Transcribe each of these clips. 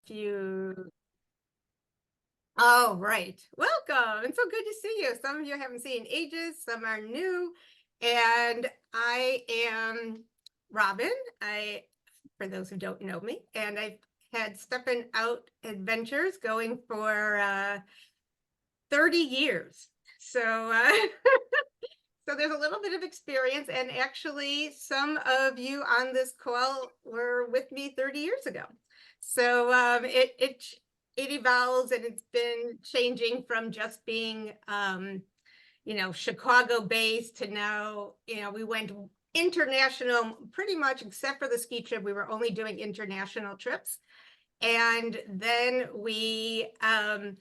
you. Oh, right. Welcome. It's so good to see you. Some of you I haven't seen in ages, some are new. And I am Robin. For those who don't know me, and I've had Steppin' Out adventures going for 30 years. So so there's a little bit of experience, and actually some of you on this call were with me 30 years ago. So it evolves, and it's been changing from just being Chicago based to now, we went international pretty much, except for the ski trip. We were only doing international trips. And then I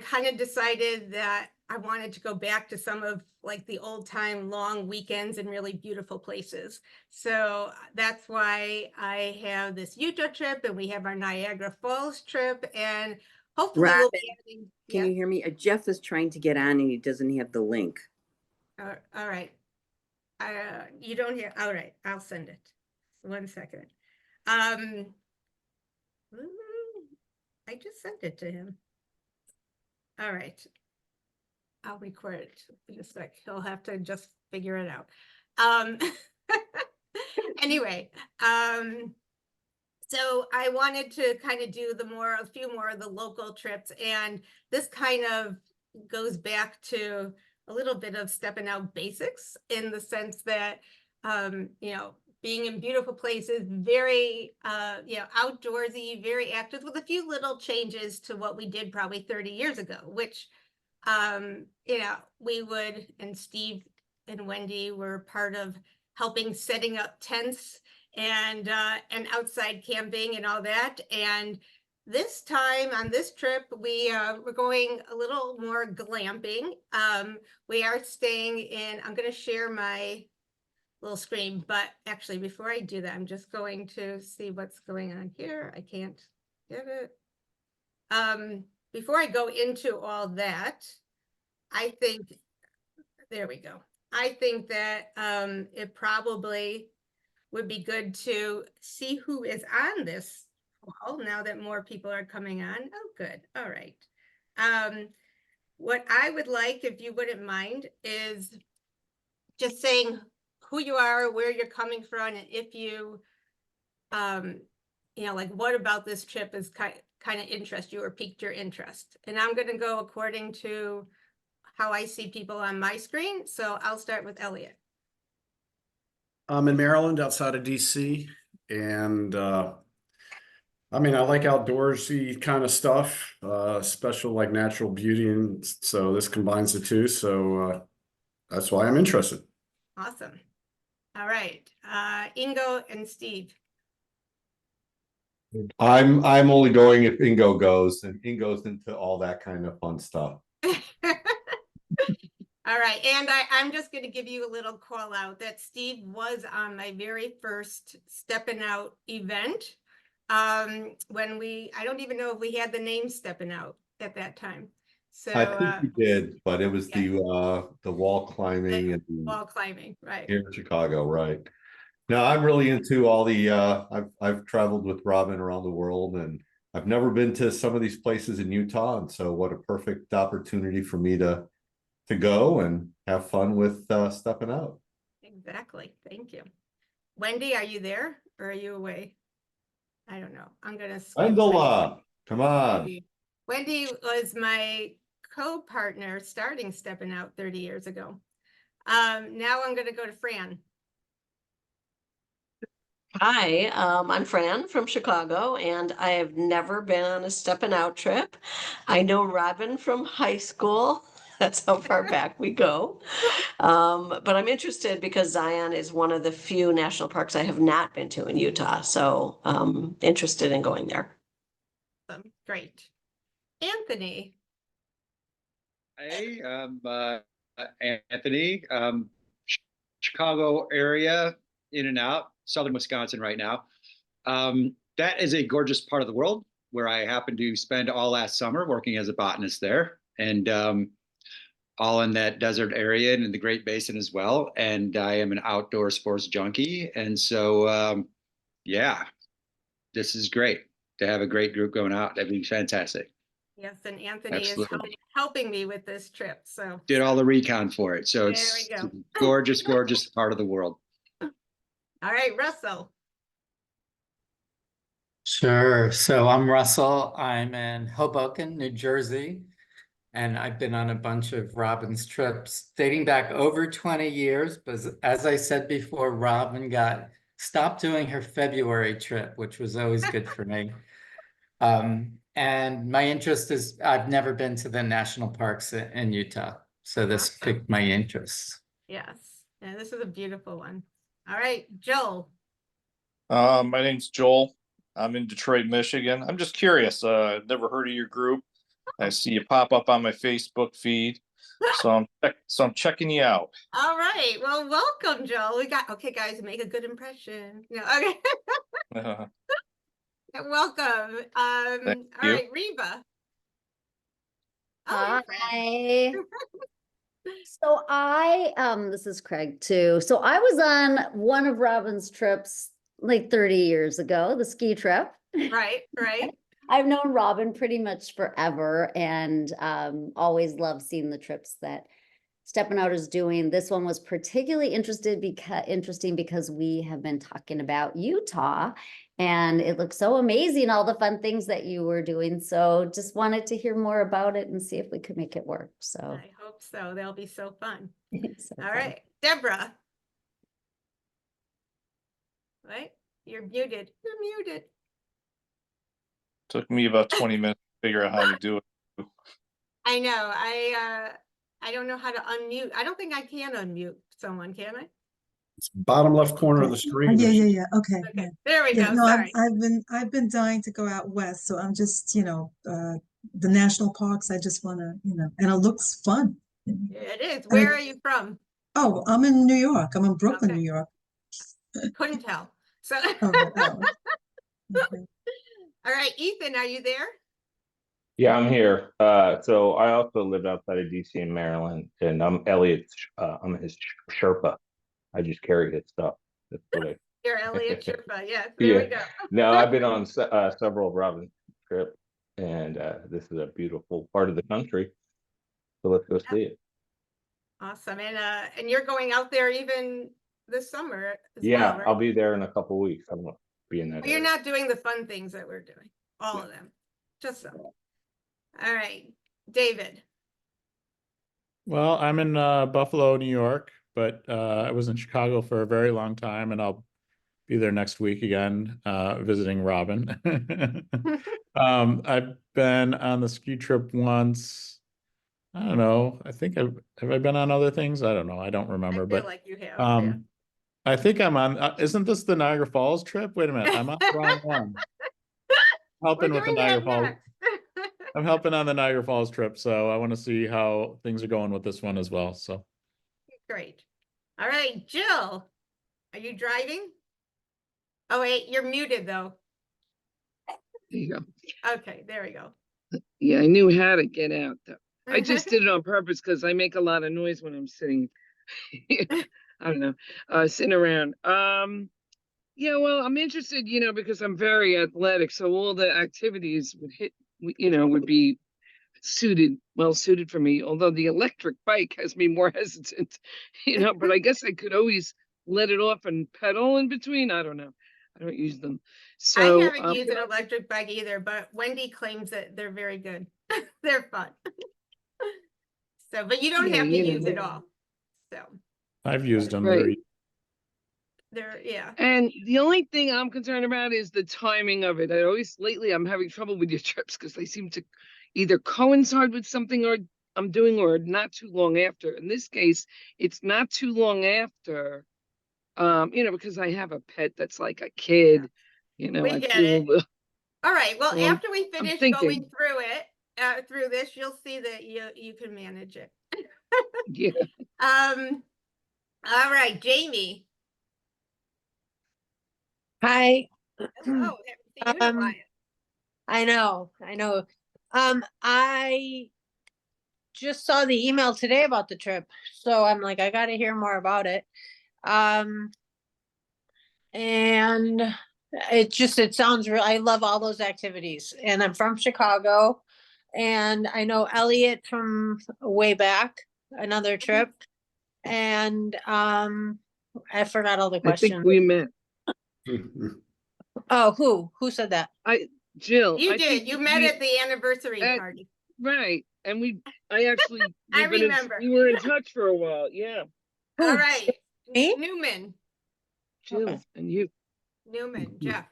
kind of decided that I wanted to go back to some of like the old time long weekends in really beautiful places. So that's why I have this Utah trip, and we have our Niagara Falls trip, and hopefully Robin, we'll be adding. can you hear me? Jeff is trying to get on and he doesn't have the link. All right. You don't hear. All right, I'll send it. 1 second. I just sent it to him. All right. I'll record it in a sec. He'll have to just figure it out. Anyway, so I wanted to kind of do a few more of the local trips, and this kind of goes back to a little bit of stepping out basics, in the sense that, being in beautiful places, very, outdoorsy, very active, with a few little changes to what we did probably 30 years ago, which, we would, and Steve and Wendy were part of helping setting up tents and outside camping and all that. And this time on this trip, we're going a little more glamping. We are staying in, I'm going to share my little screen, but actually before I do that, I'm just going to see what's going on here. I can't get it. Before I go into all that, I think, there we go. I think that it probably would be good to see who is on this call now that more people are coming on. Oh, good. All right. What I would like, if you wouldn't mind, is just saying who you are, where you're coming from, and if you, like what about this trip is kind of interest you or piqued your interest. And I'm going to go according to how I see people on my screen. So I'll start with Elliot. I'm in Maryland, outside of DC, and I like outdoorsy kind of stuff, special like natural beauty, and so this combines the two. So that's why I'm interested. Awesome. All right, Ingo and Steve. I'm only going if Ingo goes, and Ingo's into all that kind of fun stuff. All right, and I'm just going to give you a little call out that Steve was on my very first Steppin' Out event. When I don't even know if we had the name Steppin' Out at that time. So I think we did, but it was the wall climbing and wall climbing, right? Here in Chicago, right? No, I'm really into all the I've traveled with Robin around the world, and I've never been to some of these places in Utah, and so what a perfect opportunity for me to go and have fun with Steppin' Out. Exactly. Thank you. Wendy, are you there or are you away? I don't know. I'm gonna Wendela, come on. Wendy was my co-partner starting Steppin' Out 30 years ago. Now I'm gonna go to Fran. Hi, I'm Fran from Chicago, and I have never been on a Steppin' Out trip. I know Robin from high school. That's how far back we go. But I'm interested because Zion is one of the few national parks I have not been to in Utah. So interested in going there. Great. Anthony. Hey, Anthony, Chicago area, in and out, southern Wisconsin right now. That is a gorgeous part of the world where I happened to spend all last summer working as a botanist there, and all in that desert area and in the Great Basin as well. And I am an outdoor sports junkie. And so, yeah, this is great. to have a great group going out. That'd be fantastic. Yes, and Anthony is Absolutely. helping me with this trip, so. Did all the recon for it. So There it's we go. gorgeous, gorgeous part of the world. All right, Russell. Sure. So I'm Russell. I'm in Hoboken, New Jersey, and I've been on a bunch of Robin's trips dating back over 20 years. But as I said before, Robin stopped doing her February trip, which was always good for me. And my interest is I've never been to the national parks in Utah, so this Awesome. piqued my interest. Yes, and this is a beautiful one. All right, Joel. My name's Joel. I'm in Detroit, Michigan. I'm just curious. I've never heard of your group. I see you pop up on my Facebook feed, so I'm checking you out. All right, well, welcome, Joel. Okay, guys, make a good impression. No, okay. Welcome. All you. right, Reba. Oh, Hi. So this is Craig too. So I was on one of Robin's trips like 30 years ago, the ski trip. right. I've known Robin pretty much forever and always loved seeing the trips that Steppin' Out is doing. This one was particularly interesting because we have been talking about Utah and it looks so amazing, all the fun things that you were doing. So just wanted to hear more about it and see if we could make it work. So, I hope so. They'll be so fun. so All fun. right, Deborah. Right, you're muted. You're muted. Took me about 20 minutes to figure out how to do it. I know. I don't know how to unmute. I don't think I can unmute someone, can I? It's bottom left corner of the screen. Yeah. Okay. Okay, there we Yeah, go. no, Sorry. I've been dying to go out west, so I'm just, the national parks. I just want to, and it looks fun. It is. Where are you from? Oh, I'm in New York. I'm in Brooklyn, Okay. New York. Couldn't tell. So, Okay. all right, Ethan, are you there? Yeah, I'm here. So I also live outside of DC in Maryland, and I'm Elliot's. I'm his Sherpa. I just carry his stuff. That's what I. You're Elliot Sherpa. Yes, there we go. No, I've been on several Robin trips, and this is a beautiful part of the country. So let's go see it. Awesome. And you're going out there even this summer as Yeah, well, right? I'll be there in a couple of weeks. I'm gonna be in that. Well, you're area. not doing the fun things that we're doing, all of them, just some. All right, David. Well, I'm in Buffalo, New York, but I was in Chicago for a very long time, and I'll be there next week again, visiting Robin. I've been on the ski trip once. I don't know. Have I been on other things? I don't know. I don't remember, I feel but like you have. Yeah. I think I'm on. Isn't this the Niagara Falls trip? Wait a minute, I'm on the wrong one. Helping We're with the doing that Niagara Falls. next. I'm helping on the Niagara Falls trip, so I want to see how things are going with this one as well. So Great. All right, Jill, are you driving? Oh, wait, you're muted though. There you go. Okay, there we go. Yeah, I knew how to get out though. I just did it on purpose because I make a lot of noise when I'm sitting. I don't know, sitting around. Yeah, well, I'm interested, because I'm very athletic, so all the activities would be well suited for me. Although the electric bike has me more hesitant, but I guess I could always let it off and pedal in between. I don't know. I don't use them. So I haven't used an electric bike either, but Wendy claims that they're very good. They're fun. So, but you don't Yeah, have to use it all. So I've used them. Right. yeah. And the only thing I'm concerned about is the timing of it. Lately I'm having trouble with your trips because they seem to either coincide with something or I'm doing or not too long after. In this case, it's not too long after, because I have a pet that's like a kid, We I get feel it. All right. Well, So after we finish going thinking. through this, you'll see that you can manage it. Yeah. All right, Jamie. Hi. Oh, haven't seen you in a while. I know. I just saw the email today about the trip, so I'm like, I gotta hear more about it. And it sounds real. I love all those activities and I'm from Chicago. And I know Elliot from way back, another trip. And I forgot all the I think questions. we met. Oh, who said that? Jill. You I did. think You met at the anniversary at- party. Right. And I actually, I we've been in- remember. we were in touch for a while. Yeah. All Who, right. me? Newman, Jill and you. Newman, Jeff.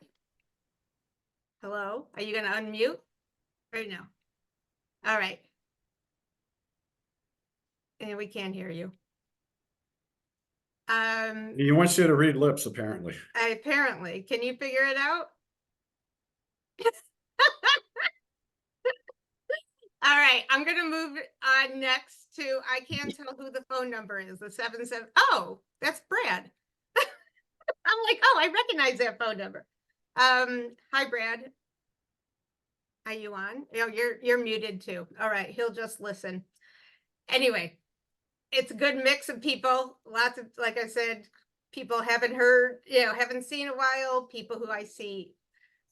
Hello, are you gonna unmute right now? All right. And we can't hear you. He wants you to read lips, apparently. Apparently, can you figure it out? All right, I'm gonna move on next to, I can't tell who the phone number is, the 77. Oh, that's Brad. I'm like, oh, I recognize that phone number. Hi, Brad. Are you on? Oh, you're muted too. All right, he'll just listen. Anyway, it's a good mix of people. Lots of, like I said, people haven't heard, haven't seen a while, people who I see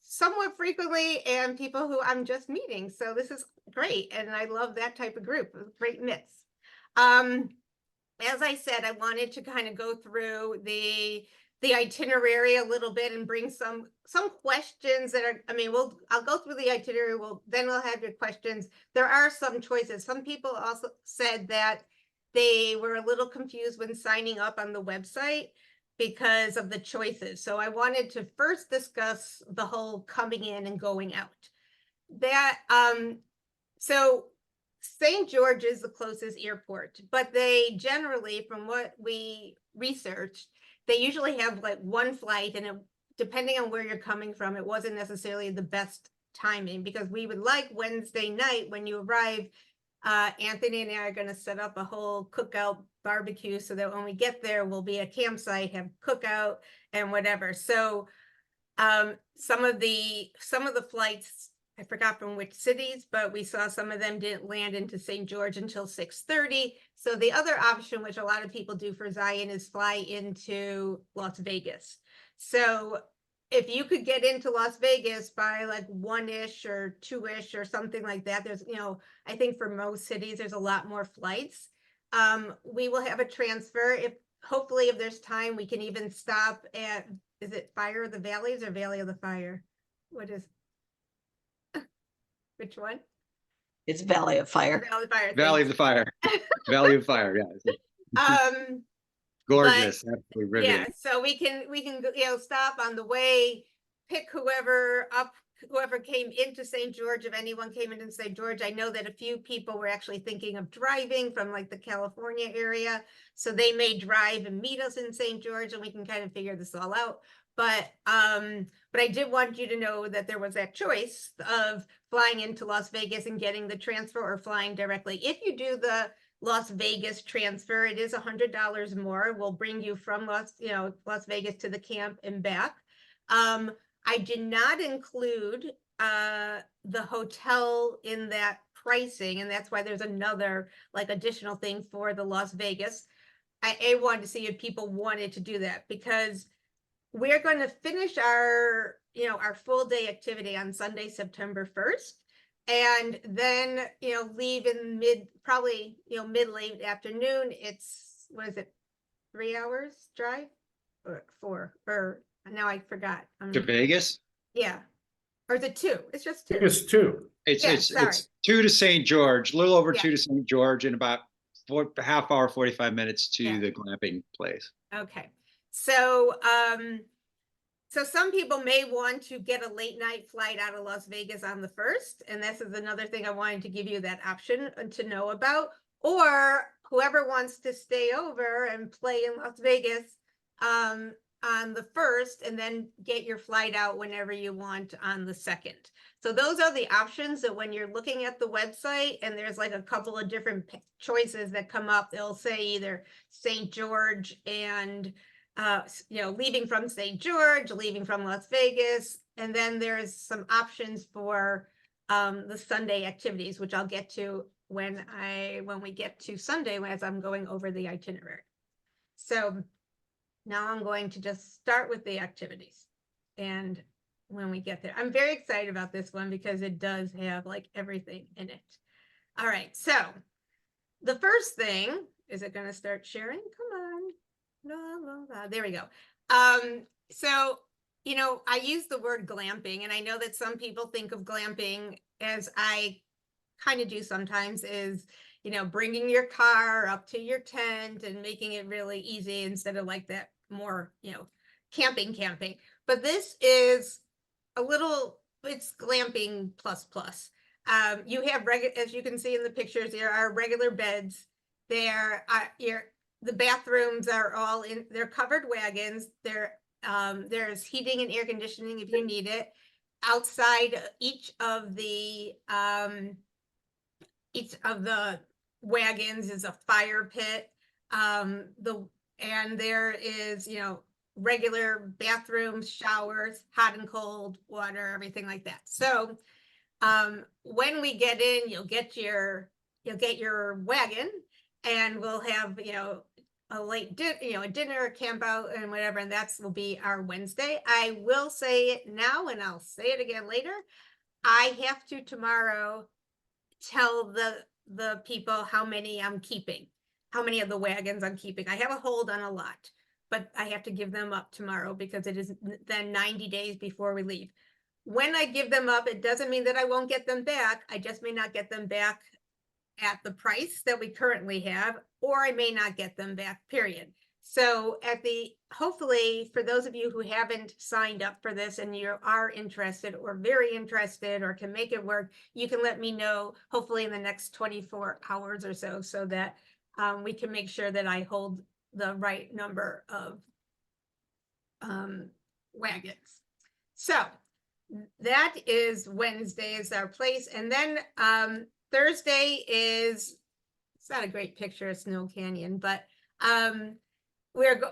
somewhat frequently, and people who I'm just meeting. So this is great. And I love that type of group, a great mix. As I said, I wanted to kind of go through the itinerary a little bit and bring some questions that are, I'll go through the itinerary, then we'll have your questions. There are some choices. Some people also said that they were a little confused when signing up on the website because of the choices. So I wanted to first discuss the whole coming in and going out. So St. George is the closest airport, but they generally, from what we researched, they usually have like one flight, and depending on where you're coming from, it wasn't necessarily the best timing, because we would like Wednesday night when you arrive, Anthony and I are going to set up a whole cookout barbecue so that when we get there, we'll be a campsite, have cookout and whatever. So some of the flights, I forgot from which cities, but we saw some of them didn't land into St. George until 6:30. So the other option, which a lot of people do for Zion, is fly into Las Vegas. So if you could get into Las Vegas by like 1-ish or 2-ish or something like that, there's, I think for most cities, there's a lot more flights. We will have a transfer. Hopefully if there's time, we can even stop at, is it Fire of the Valleys or Valley of the Fire? Which one? It's Valley of Fire. Valley of Fire. Valley of the Fire. Valley of Fire, yeah. Gorgeous. Absolutely riveting. Yeah, so we can stop on the way, pick whoever came into St. George. If anyone came into St. George, I know that a few people were actually thinking of driving from like the California area, so they may drive and meet us in St. George, and we can kind of figure this all out. But I did want you to know that there was that choice of flying into Las Vegas and getting the transfer, or flying directly. If you do the Las Vegas transfer, it is $100 more. We'll bring you from Las Vegas to the camp and back. I did not include the hotel in that pricing, and that's why there's another like additional thing for the Las Vegas. I wanted to see if people wanted to do that, because we're going to finish our full day activity on Sunday, September 1st. And then, leave in mid-late afternoon. It's, what is it, 3 hours drive? Or 4, or now I forgot. To Vegas? Yeah. Or is it 2? It's just 2. I think it's 2. It's 2 to St. George, a little over Yeah. 2 to St. George, and about half hour, 45 minutes to Yeah. the glamping place. Okay. So, so some people may want to get a late night flight out of Las Vegas on the 1st. And this is another thing I wanted to give you that option to know about. Or whoever wants to stay over and play in Las Vegas on the 1st, and then get your flight out whenever you want on the 2nd. So those are the options that when you're looking at the website and there's like a couple of different choices that come up, they'll say either St. George and leaving from St. George, leaving from Las Vegas, and then there's some options for the Sunday activities, which I'll get to when we get to Sunday, as I'm going over the itinerary. So now I'm going to just start with the activities. and when we get there. I'm very excited about this one because it does have like everything in it. All right, so the first thing, is it gonna start sharing? Come on. No, there we go. So, you know, I use the word glamping, and I know that some people think of glamping, as I kind of do sometimes, is, you know, bringing your car up to your tent and making it really easy instead of like that more, you know, camping. But this is a little, it's glamping plus plus. You have as you can see in the pictures, there are regular beds. There are the bathrooms are all in, they're covered wagons. There's heating and air conditioning if you need it. Outside each of the wagons is a fire pit. And there is, you know, regular bathrooms, showers, hot and cold water, everything like that. So when we get in, you'll get your wagon, and we'll have, you know, a late a dinner, a camp out, and whatever, and that's will be our Wednesday. I will say it now, and I'll say it again later. I have to tomorrow tell the people how many I'm keeping, how many of the wagons I'm keeping. I have a hold on a lot, but I have to give them up tomorrow because it is then 90 days before we leave. When I give them up, it doesn't mean that I won't get them back. I just may not get them back at the price that we currently have, or I may not get them back, period. So hopefully for those of you who haven't signed up for this and you are interested or very interested or can make it work, you can let me know hopefully in the next 24 hours or so that we can make sure that I hold the right number of wagons. So that is Wednesday is our place. And then Thursday is, it's not a great picture of Snow Canyon, but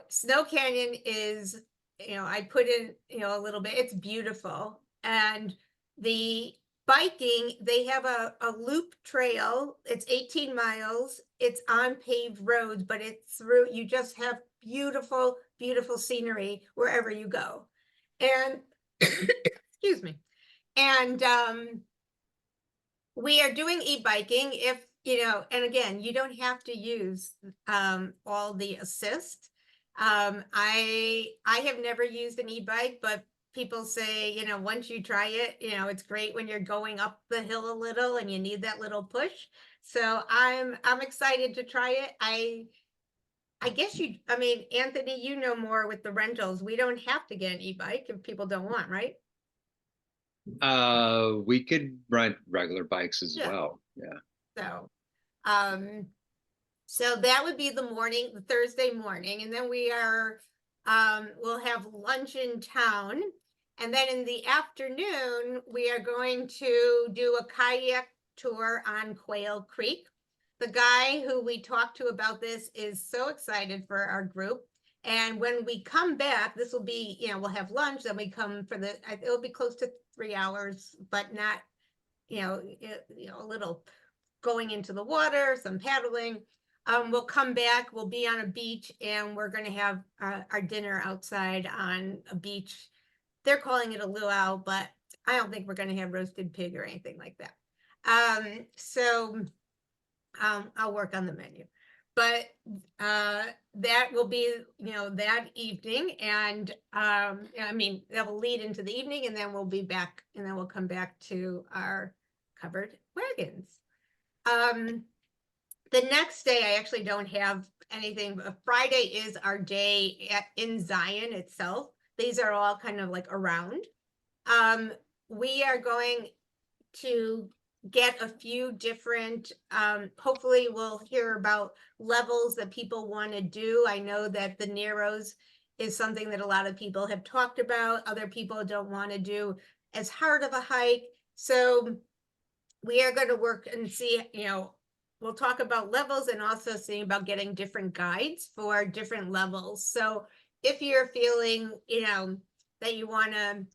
Snow Canyon is, you know, I put in, you know, a little bit, it's beautiful. And the biking, they have a loop trail. It's 18 miles. It's on paved roads, but it's through, you just have beautiful, beautiful scenery wherever you go. And excuse me. And we are doing e-biking if, you know, and again, you don't have to use all the assist. I have never used an e-bike, but people say, you know, once you try it, you know, it's great when you're going up the hill a little and you need that little push. So I'm excited to try it. I guess I mean, Anthony, you know more with the rentals. We don't have to get an e-bike if people don't want, right? We could rent regular bikes as well. Yeah. So that would be the Thursday morning, and then we'll have lunch in town. And then in the afternoon, we are going to do a kayak tour on Quail Creek. The guy who we talked to about this is so excited for our group. And when we come back, this will be, you know, we'll have lunch, then we come for it'll be close to 3 hours, but not, you know, a little going into the water, some paddling. We'll come back, we'll be on a beach, and we're going to have our dinner outside on a beach. They're calling it a luau, but I don't think we're going to have roasted pig or anything like that. I'll work on the menu. But that will be, you know, that evening. And I mean, that will lead into the evening, and then we'll be back, and then we'll come back to our covered wagons. The next day, I actually don't have anything. Friday is our day in Zion itself. These are all kind of like around. We are going to get a few different, hopefully we'll hear about levels that people want to do. I know that the Narrows is something that a lot of people have talked about. Other people don't want to do as hard of a hike. So we are going to work and see, you know, we'll talk about levels and also see about getting different guides for different levels. So if you're feeling, you know, that you want to,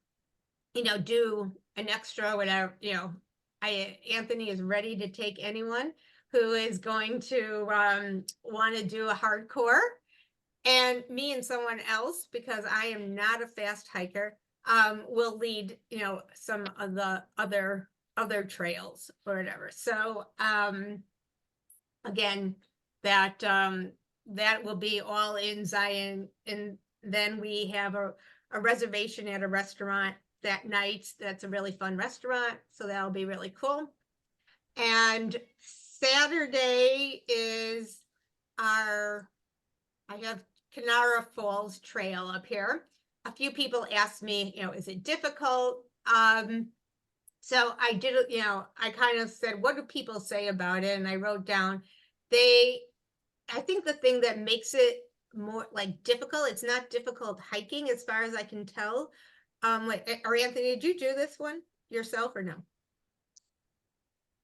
you know, do an extra, whatever, you know, Anthony is ready to take anyone who is going to want to do a hardcore, and me and someone else, because I am not a fast hiker. will lead, some of the other trails or whatever. So, again, that will be all in Zion. And then we have a reservation at a restaurant that night. That's a really fun restaurant. So that'll be really cool. And Saturday is I have Kanara Falls Trail up here. A few people asked me, is it difficult? So I did, I kind of said, what do people say about it? And I wrote down, I think the thing that makes it more like difficult, it's not difficult hiking as far as I can tell. Or Anthony, did you do this one yourself or no?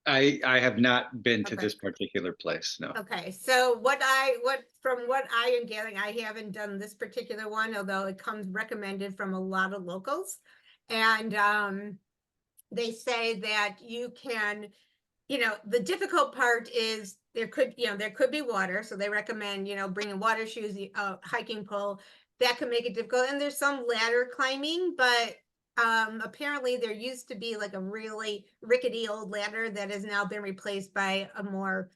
I have not been to Okay. this particular place, no. Okay, so from what I am gathering, I haven't done this particular one, although it comes recommended from a lot of locals. And they say that you can, the difficult part is there could be water. So they recommend, bringing water shoes, hiking pole. That can make it difficult. And there's some ladder climbing, but apparently there used to be like a really rickety old ladder that has now been replaced by a more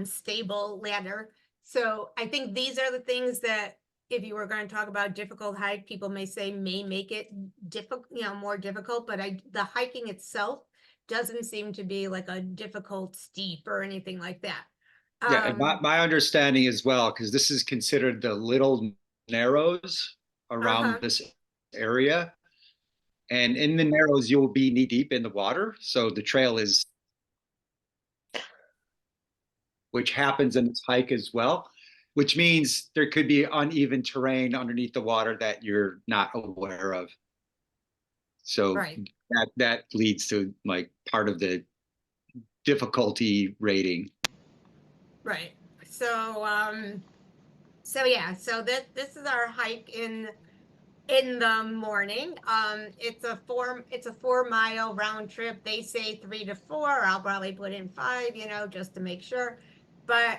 stable ladder. So I think these are the things that if you were going to talk about difficult hike, people may say may make it difficult, more difficult, but the hiking itself doesn't seem to be like a difficult steep or anything like that. Yeah, and my understanding as well, because this is considered the Little Narrows around this area. And in the Narrows, you'll be knee deep in the water. So the trail which happens in this hike as well, which means there could be uneven terrain underneath the water that you're not aware of. So Right. that leads to like part of the difficulty rating. Right. So yeah, so this is our hike in the morning. It's a 4-mile round trip. They say 3 to 4. I'll probably put in 5, just to make sure. But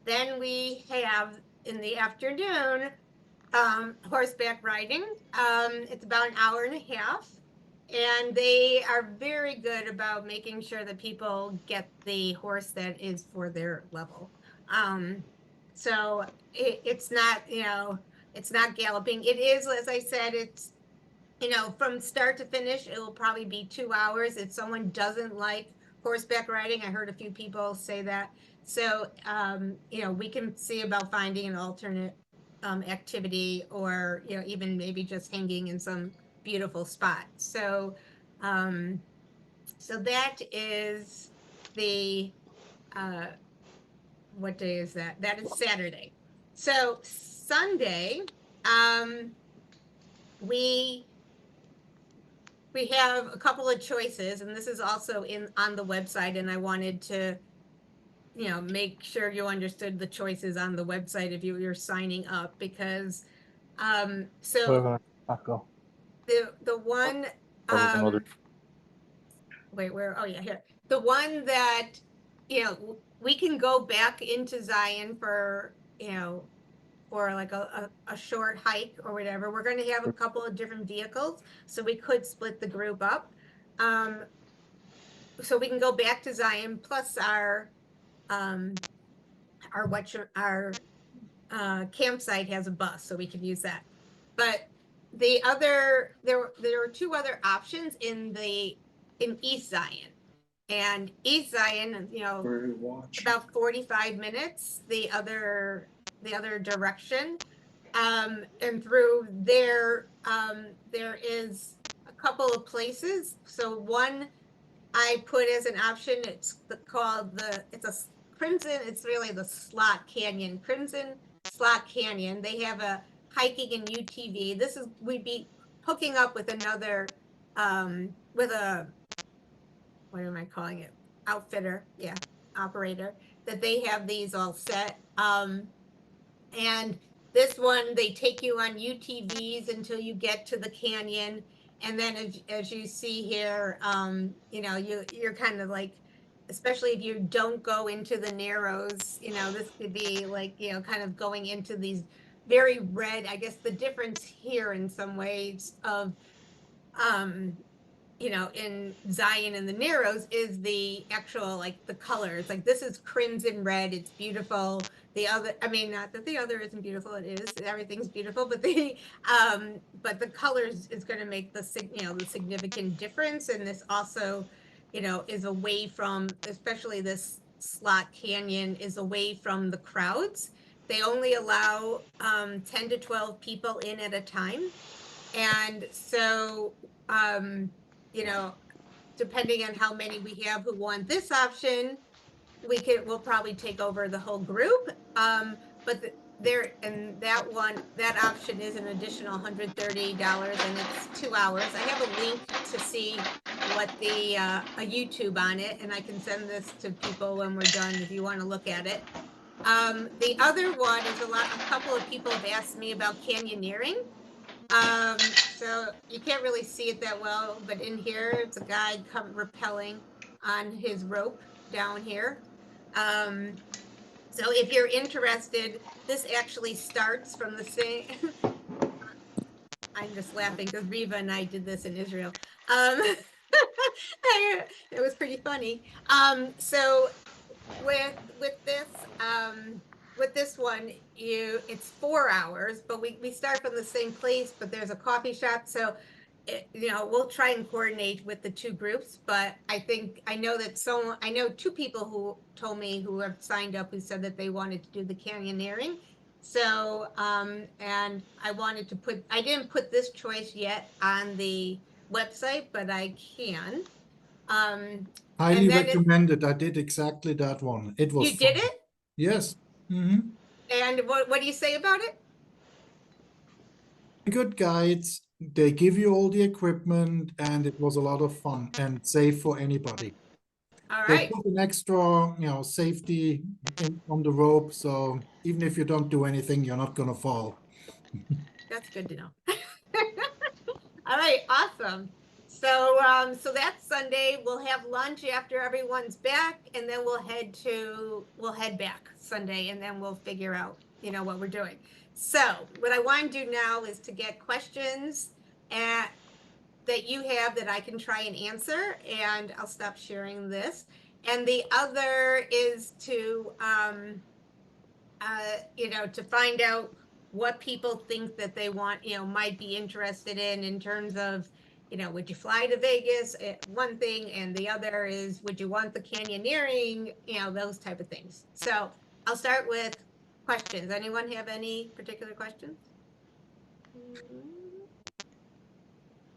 then we have in the afternoon horseback riding. It's about an hour and a half. And they are very good about making sure that people get the horse that is for their level. So it's not, it's not galloping. It is, as I said, it's, from start to finish, it will probably be 2 hours. If someone doesn't like horseback riding, I heard a few people say that. So, we can see about finding an alternate activity or, even maybe just hanging in some beautiful spot. So, so that is the, what day is that? That is Saturday. So Sunday, we have a couple of choices, and this is also on the website, and I wanted to, make sure you understood the choices on the website if you're signing up, because so the one wait, where, oh yeah, here. The one that, we can go back into Zion for, for like a short hike or whatever. We're going to have a couple of different vehicles, so we could split the group up. So we can go back to Zion, plus our campsite has a bus, so we can use that. But there were 2 other options in East Zion. And East Zion, about 45 minutes the other direction. And through there, there is a couple of places. So one I put as an option, it's a Crimson, it's really the Slot Canyon, Crimson Slot Canyon. They have a hiking and UTV. We'd be hooking up with another, with a, what am I calling it? Outfitter, yeah, operator, that they have these all set. And this one, they take you on UTVs until you get to the canyon. And then as you see here, you're kind of like, especially if you don't go into the Narrows, this could be like, kind of going into these very red. I guess the difference here in some ways of, you know, in Zion and the Narrows is the actual, like the colors. Like this is crimson red. It's beautiful. The other, I mean, not that the other isn't beautiful. It is. Everything's beautiful, but the colors is going to make the significant difference. And this also, you know, is away from, especially this slot canyon is away from the crowds. They only allow 10 to 12 people in at a time. And so, you know, depending on how many we have who want this option, we'll probably take over the whole group. But that option is an additional $130 and it's 2 hours. I have a link to see what a YouTube on it, and I can send this to people when we're done if you want to look at it. The other one is a couple of people have asked me about canyoneering. So you can't really see it that well, but in here, it's a guy rappelling on his rope down here. So if you're interested, this actually starts from the same. I'm just laughing because Riva and I did this in Israel. It was pretty funny. So with this one, it's 4 hours, but we start from the same place, but there's a coffee shop. So, you know, we'll try and coordinate with the two groups, but I know 2 people who told me who have signed up who said that they wanted to do the canyoneering. So, and I didn't put this choice yet on the website, but I can. Highly and then recommended. I did exactly that one. It was You did fun. it? Yes. Mm-hmm. And what do you say about it? Good guides. They give you all the equipment, and it was a lot of fun and safe for anybody. All They right. put an extra, safety on the rope, so even if you don't do anything, you're not gonna fall. That's good to know. All right, awesome. So so that's Sunday. We'll have lunch after everyone's back, and then we'll head back Sunday, and then we'll figure out, you know, what we're doing. So what I want to do now is to get questions that you have that I can try and answer, and I'll stop sharing this. And the other is to you know, to find out what people think that they want, you know, might be interested in terms of, you know, would you fly to Vegas? One thing, and the other is, would you want the canyoneering? You know, those type of things. So I'll start with questions. Anyone have any particular questions?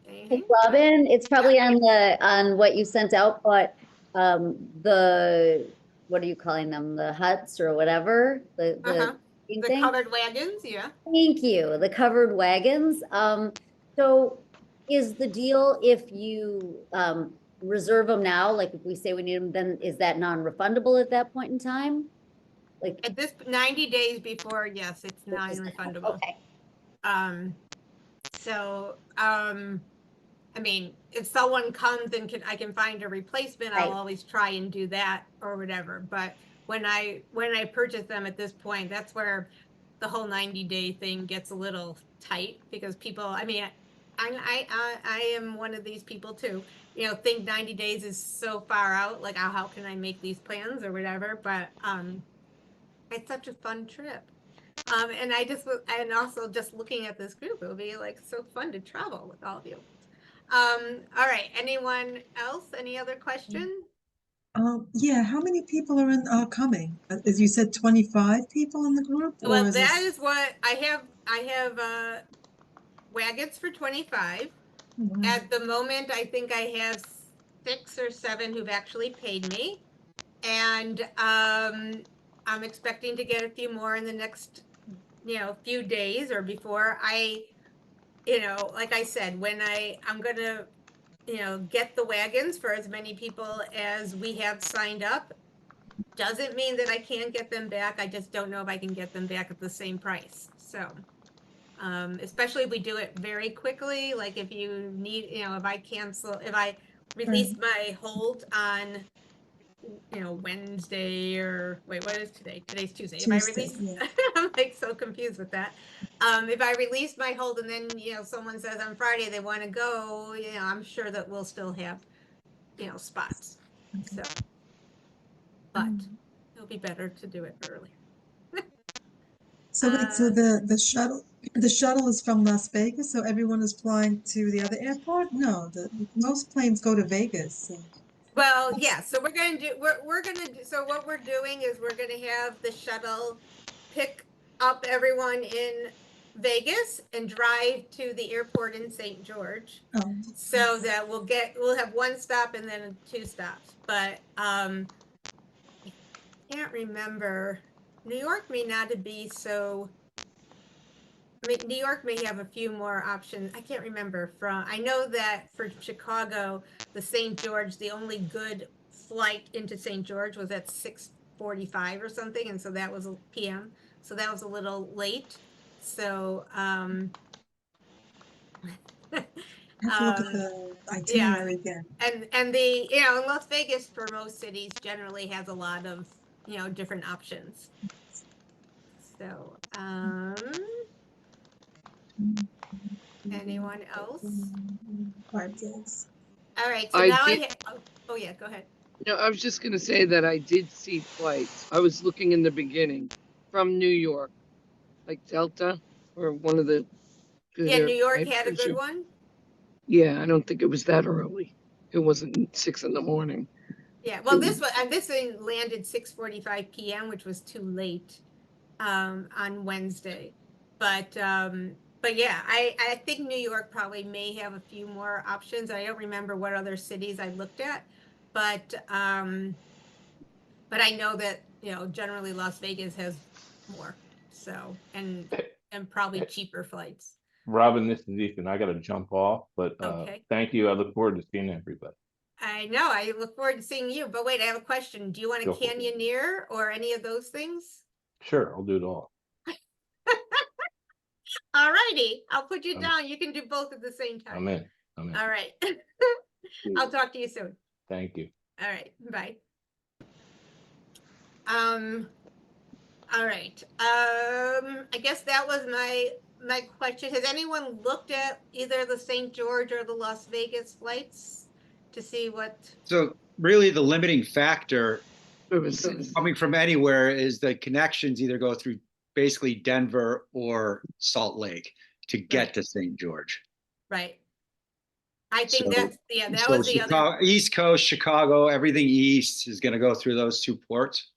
Hey, Robin, it's probably on what you sent out, but what are you calling them? The huts or whatever? The thing? Covered wagons, yeah. Thank you. The covered wagons. So is the deal if you reserve them now, like if we say we need them, then is that non-refundable at that point in time? Like at this 90 days before, yes, it's non-refundable. Okay. So I mean, if someone comes and I can find a replacement, I'll always try and do that or whatever. But when I purchase them at this point, that's where the whole 90-day thing gets a little tight, because people, I mean, I am one of these people too, you know, think 90 days is so far out, like, how can I make these plans or whatever, but it's such a fun trip. And also just looking at this group, it'll be like so fun to travel with all of you. All right, anyone else? Any other questions? Yeah, how many people are coming? As you said, 25 people in the group? Well, that is what I have. I have wagons for 25. At the moment, I think I have 6 or 7 who've actually paid me. And I'm expecting to get a few more in the next, you know, few days or before. You know, like I said, when I'm gonna, you know, get the wagons for as many people as we have signed up. Doesn't mean that I can't get them back. I just don't know if I can get them back at the same price. So, especially if we do it very quickly, like if you need, you know, if I release my hold on Wednesday or wait, what is today? Today's Tuesday. If I Tuesday, release, yeah. I'm like so confused with that. If I release my hold and then, someone says on Friday they want to go, I'm sure that we'll still have, spots. So, but it'll be better to do it early. So wait, so the shuttle is from Las Vegas, so everyone is flying to the other airport? No, most planes go to Vegas. So. Well, yeah, so we're gonna do, so what we're doing is we're gonna have the shuttle pick up everyone in Vegas and drive to the airport in St. George. Oh, So that we'll have one stop and then 2 stops, but, I can't remember. New York may not be so, I mean, New York may have a few more options. I can't remember I know that for Chicago, the St. George, the only good flight into St. George was at 6:45 or something, and so that was PM. So that was a little late. So, I have to look at the itinerary again. and the, in Las Vegas for most cities generally has a lot of, different options. So, anyone else? 5 days. All right, so I now did- oh yeah, go ahead. No, I was just gonna say that I did see flights. I was looking in the beginning from New York, like Delta or one of the good Yeah, New York I'm had a pretty good sure- one. Yeah, I don't think it was that early. It wasn't 6 in. Yeah, well, It this one, this thing landed 6:45 PM, which was too late, on Wednesday. But yeah, I think New York probably may have a few more options. I don't remember what other cities I looked at, but I know that, generally Las Vegas has more, so, and probably cheaper flights. Robin, this is Ethan. I gotta jump off, but Okay. thank you. I look forward to seeing everybody. I know, I look forward to seeing you, but wait, I have a question. Do you want to Go for it. canyoneer or any of those things? Sure, I'll do it all. All righty, I'll put you I'm- down. You can do both at the same time. I'm in. I'm in. All right. I'll talk to you soon. Thank you. All right, bye. All right. I guess that was my question. Has anyone looked at either the St. George or the Las Vegas flights to see what? So really the limiting factor Services. coming from anywhere is the connections either go through basically Denver or Salt Lake to get to St. George. Right. I think So- that's, yeah, that So was the other. Chicago, East Coast, Chicago, everything east is going to go through those 2 ports.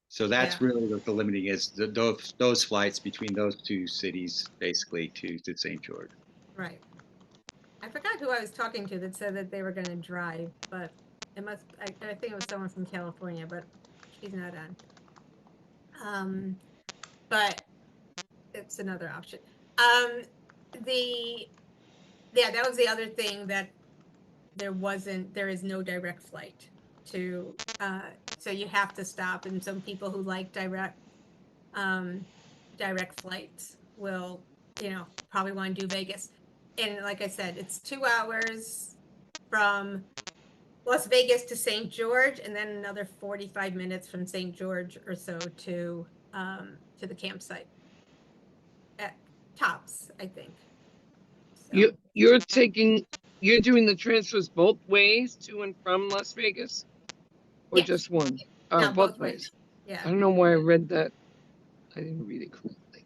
So that's Yeah. really what the limiting is, those flights between those 2 cities, basically to St. George. Right. I forgot who I was talking to that said that they were gonna drive, but it must, I think it was someone from California, but she's not on. But it's another option. Yeah, that was the other thing, that there is no direct flight to, so you have to stop, and some people who like direct flights will, probably want to do Vegas. And like I said, it's 2 hours from Las Vegas to St. George, and then another 45 minutes from St. George or so to the campsite. At tops, I think. So, You're doing the transfers both ways to and from Las Vegas? Or Yes. just one? No, Both ways. I yeah. don't know why I read that. I didn't read it correctly.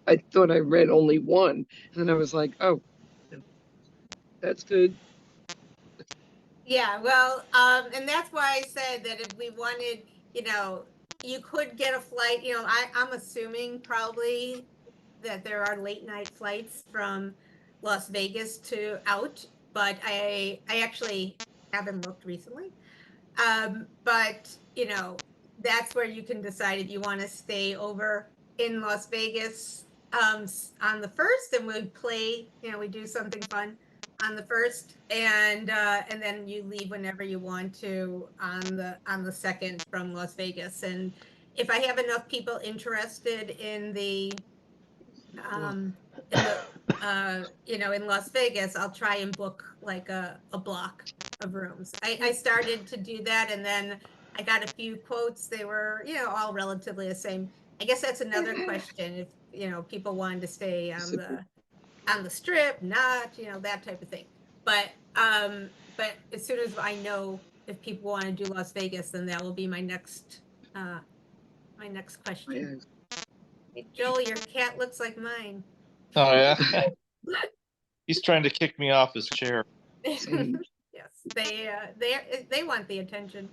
I thought I read only one, and then I was like, oh, that's good. Yeah, well, and that's why I said that if we wanted, you could get a flight, I'm assuming probably that there are late night flights from Las Vegas to out, but I actually haven't looked recently. But that's where you can decide if you want to stay over in Las Vegas on the 1st, and we play, we do something fun on the 1st, and then you leave whenever you want to on the 2nd from Las Vegas. And if I have enough people interested in the in Las Vegas, I'll try and book like a block of rooms. I started to do that, and then I got a few quotes. They were, you know, all relatively the same. I guess that's another question, if, you know, people wanted to stay on the strip, not, you know, that type of thing. But as soon as I know if people want to do Las Vegas, then that will be my next question. Hey, Joel, your cat looks like mine. Oh, yeah. He's trying to kick me off his chair. Yes, they want the attention.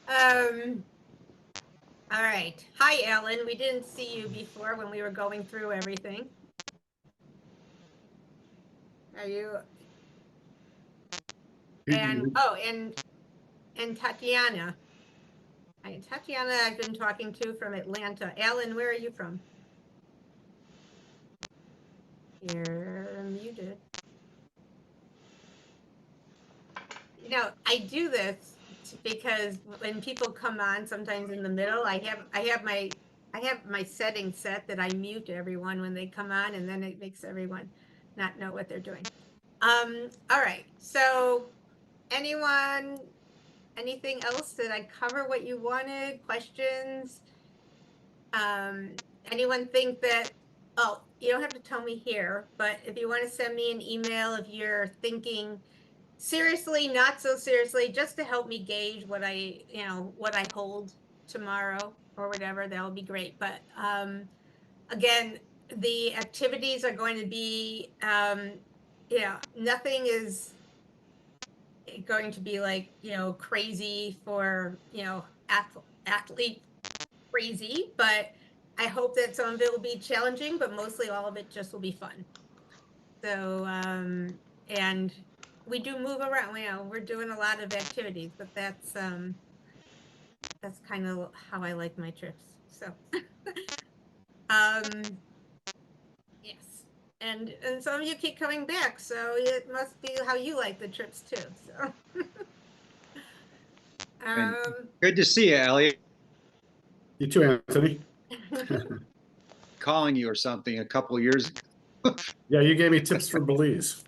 All right. Hi, Alan. We didn't see you before when we were going through everything. Are you? And and Tatiana. Tatiana, I've been talking to from Atlanta. Alan, where are you from? You're muted. You know, I do this because when people come on, sometimes in the middle, I have my settings set that I mute everyone when they come on, and then it makes everyone not know what they're doing. All right. So, anything else? Did I cover what you wanted? Questions? Anyone think that? Oh, you don't have to tell me here, but if you want to send me an email, if you're thinking seriously, not so seriously, just to help me gauge what I hold tomorrow or whatever, that would be great. But again, the activities are going to be, nothing is going to be like, crazy for, athlete crazy, but I hope that some of it will be challenging, but mostly all of it just will be fun. So, and we do move around, we're doing a lot of activities, but that's kind of how I like my trips. So, yes. And some of you keep coming back, so it must be how you like the trips too. So, Good to see you, Elliot. You too, Anthony. Calling you or something a couple of years ago. Yeah, you gave me tips for Belize.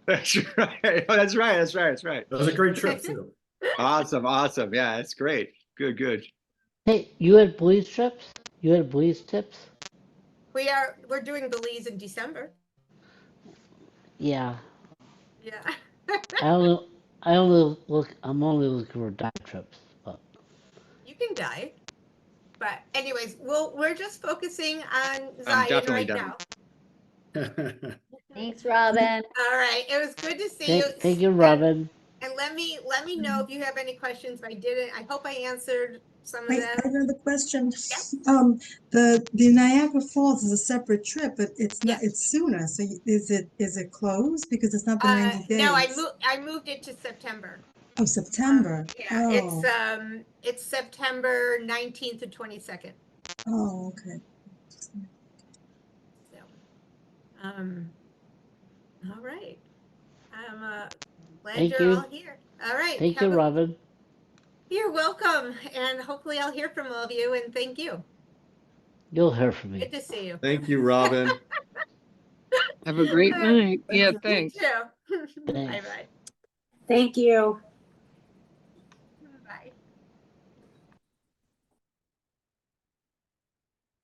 That's right. Oh, that's right. That was a great trip too. Awesome. Yeah, that's great. Good. Hey, you had Belize trips? You had Belize tips? We're doing Belize in December. Yeah. Yeah. I'm only looking for dive trips, but You can dive. But anyways, we're just focusing on I'm Zion definitely right done. now. Thanks, Robin. All right. It was good to see you. thank you, Robin. And let me know if you have any questions. If I didn't, I hope I answered some of Wait, them. I have another question. Yep. The Niagara Falls is a separate trip, but it's not. Yes. It's sooner. So is it closed because it's not the 90 days? No, I moved it to September. Oh, September. Yeah, it's September 19th to 22nd. Oh, okay. So, all right. I'm glad Thank you're you. all here. All right. Thank you, Robin. You're welcome, and hopefully I'll hear from all of you, and thank you. You'll hear from me. Good to see you. Thank you, Robin. Have a great night. Yeah, You thanks. too. Thanks. Bye-bye. Thank you.